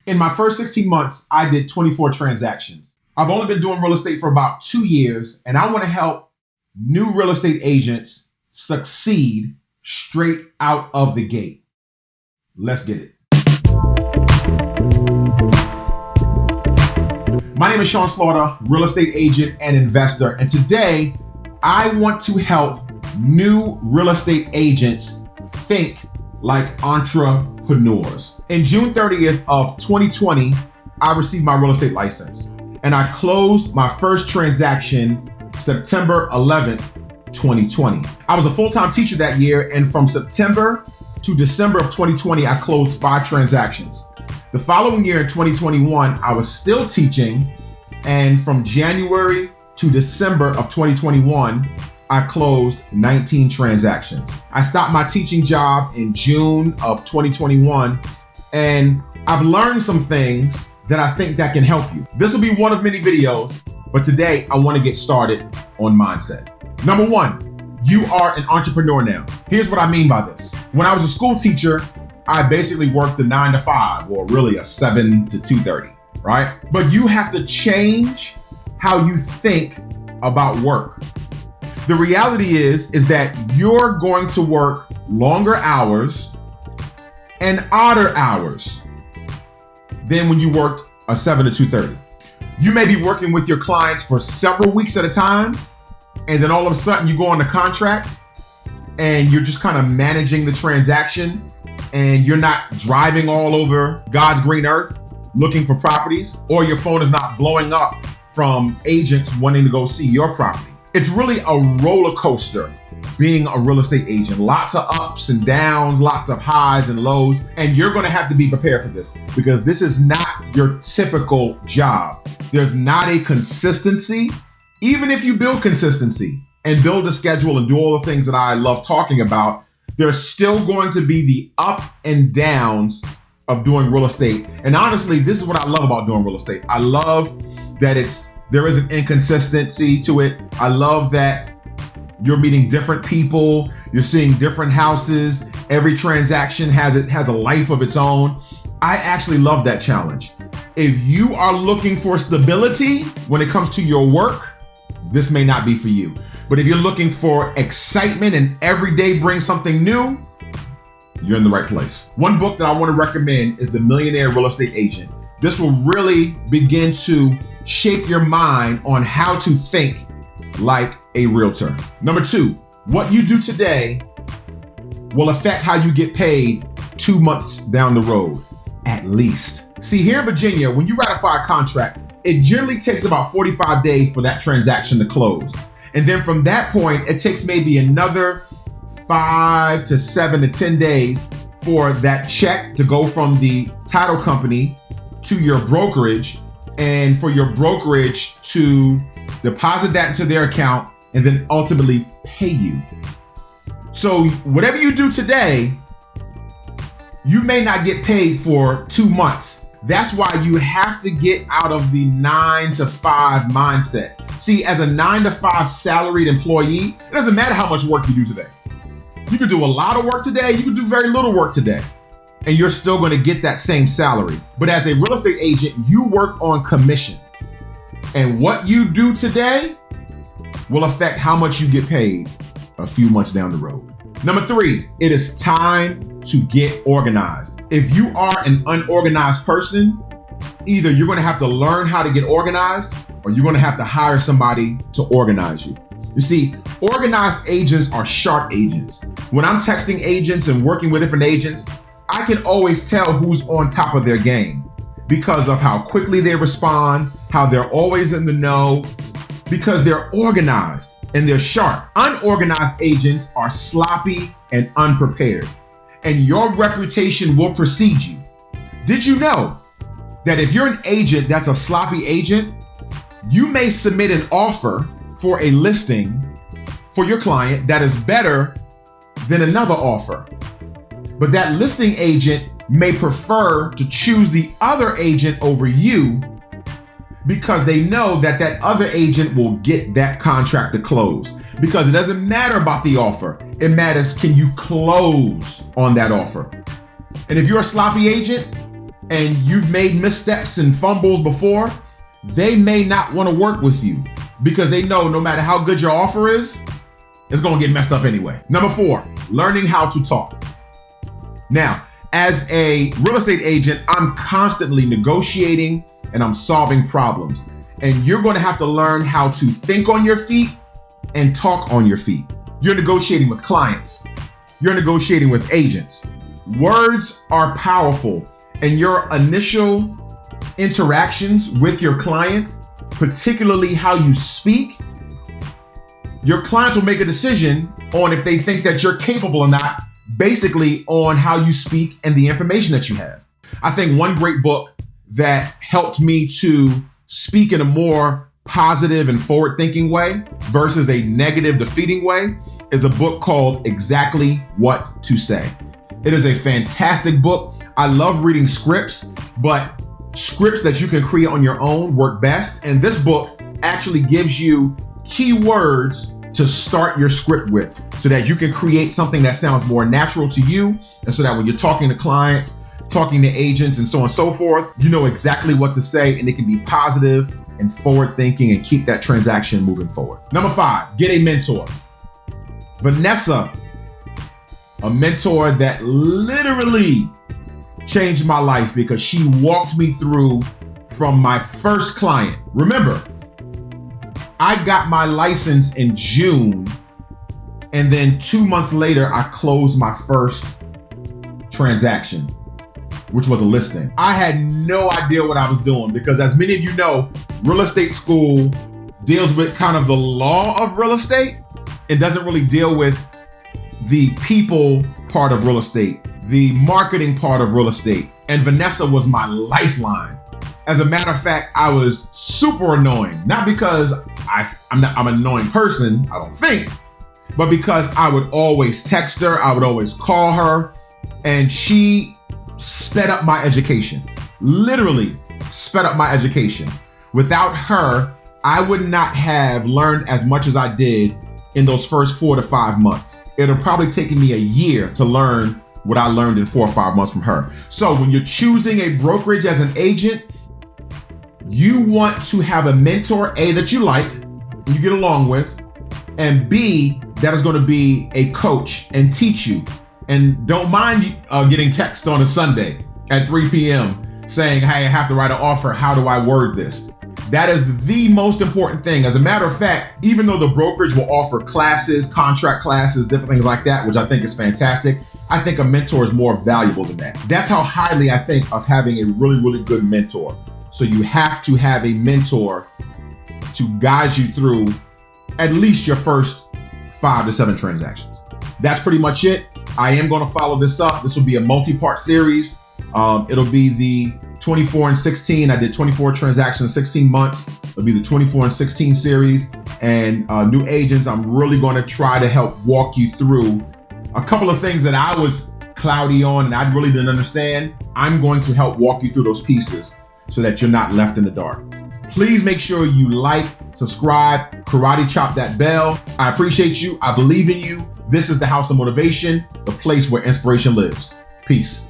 In my first 16 months, I did 24 transactions. I've only been doing real estate for about 2 years, and I want to help new real estate agents succeed straight out of the gate. Let's get it. My name is Sean Slaughter, real estate agent and investor, and today I want to help new real estate agents think like entrepreneurs. In June 30th of 2020, I received my real estate license, and I closed my first transaction September 11th, 2020. I was a full-time teacher that year, and from September to December of 2020, I closed 5 transactions. The following year in 2021, I was still teaching, and from January to December of 2021, I closed 19 transactions. I stopped my teaching job in June of 2021, and I've learned some things that I think that can help you. This will be one of many videos, but today I want to get started on mindset. Number 1, you are an entrepreneur now. Here's what I mean by this. When I was a school teacher, I basically worked a 9 to 5, or really a 7 to 2:30, right? But you have to change how you think about work. The reality is that you're going to work longer hours and odder hours than when you worked a 7 to 2:30. You may be working with your clients for several weeks at a time, and then all of a sudden you go on the contract and you're just kind of managing the transaction, and you're not driving all over God's green earth looking for properties, or your phone is not blowing up from agents wanting to go see your property. It's really a roller coaster being a real estate agent. Lots of ups and downs, lots of highs and lows, and you're gonna have to be prepared for this because this is not your typical job. There's not a consistency. Even if you build consistency and build a schedule and do all the things that I love talking about, there's still going to be the up and downs of doing real estate. And honestly, this is what I love about doing real estate. I love that there is an inconsistency to it. I love that you're meeting different people, you're seeing different houses. Every transaction has a life of its own. I actually love that challenge. If you are looking for stability when it comes to your work, this may not be for you. But if you're looking for excitement and every day brings something new, you're in the right place. One book that I want to recommend is The Millionaire Real Estate Agent. This will really begin to shape your mind on how to think like a realtor. Number 2, what you do today will affect how you get paid 2 months down the road, at least. See, here in Virginia, when you ratify a contract, it generally takes about 45 days for that transaction to close. And then from that point, it takes maybe another 5 to 7 to 10 days for that check to go from the title company to your brokerage, and for your brokerage to deposit that into their account and then ultimately pay you. So whatever you do today, you may not get paid for 2 months. That's why you have to get out of the 9 to 5 mindset. See, as a 9 to 5 salaried employee, it doesn't matter how much work you do today. You could do a lot of work today, you could do very little work today, and you're still gonna get that same salary. But as a real estate agent, you work on commission. And what you do today will affect how much you get paid a few months down the road. Number 3, it is time to get organized. If you are an unorganized person, either you're gonna have to learn how to get organized, or you're gonna have to hire somebody to organize you. You see, organized agents are sharp agents. When I'm texting agents and working with different agents, I can always tell who's on top of their game because of how quickly they respond, how they're always in the know, because they're organized and they're sharp. Unorganized agents are sloppy and unprepared, and your reputation will precede you. Did you know that if you're an agent that's a sloppy agent, you may submit an offer for a listing for your client that is better than another offer, but that listing agent may prefer to choose the other agent over you because they know that that other agent will get that contract to close. Because it doesn't matter about the offer. It matters, can you close on that offer? And if you're a sloppy agent and you've made missteps and fumbles before, they may not want to work with you because they know no matter how good your offer is, it's going to get messed up anyway. Number 4, learning how to talk. Now, as a real estate agent, I'm constantly negotiating and I'm solving problems. And you're going to have to learn how to think on your feet and talk on your feet. You're negotiating with clients. You're negotiating with agents. Words are powerful, and your initial interactions with your clients, particularly how you speak, your clients will make a decision on if they think that you're capable or not, basically on how you speak and the information that you have. I think one great book that helped me to speak in a more positive and forward-thinking way versus a negative, defeating way is a book called Exactly What to Say. It is a fantastic book. I love reading scripts, but scripts that you can create on your own work best. And this book actually gives you key words to start your script with so that you can create something that sounds more natural to you. And so that when you're talking to clients, talking to agents, and so on and so forth, you know exactly what to say, and it can be positive and forward thinking and keep that transaction moving forward. Number 5, get a mentor. Vanessa, a mentor that literally changed my life because she walked me through from my first client. Remember, I got my license in June, and then 2 months later, I closed my first transaction, which was a listing. I had no idea what I was doing because, as many of you know, real estate school deals with kind of the law of real estate. It doesn't really deal with the people part of real estate, the marketing part of real estate. And Vanessa was my lifeline. As a matter of fact, I was super annoying, not because I'm an annoying person, I don't think, but because I would always text her, I would always call her, and she sped up my education, literally sped up my education. Without her, I would not have learned as much as I did in those first 4 to 5 months. It'll probably take me a year to learn what I learned in 4 or 5 months from her. So when you're choosing a brokerage as an agent, you want to have a mentor, A, that you like, you get along with, and B, that is going to be a coach and teach you. And don't mind getting text on a Sunday at 3 p.m. saying, hey, I have to write an offer. How do I word this? That is the most important thing. As a matter of fact, even though the brokerage will offer classes, contract classes, different things like that, which I think is fantastic, I think a mentor is more valuable than that. That's how highly I think of having a really, really good mentor. So you have to have a mentor to guide you through at least your first 5 to 7 transactions. That's pretty much it. I am going to follow this up. This will be a multi-part series. It'll be the 24 and 16. I did 24 transactions in 16 months. It'll be the 24 and 16 series. And new agents, I'm really going to try to help walk you through a couple of things that I was cloudy on and I really didn't understand. I'm going to help walk you through those pieces so that you're not left in the dark. Please make sure you like, subscribe, karate chop that bell. I appreciate you. I believe in you. This is the House of Motivation, the place where inspiration lives. Peace.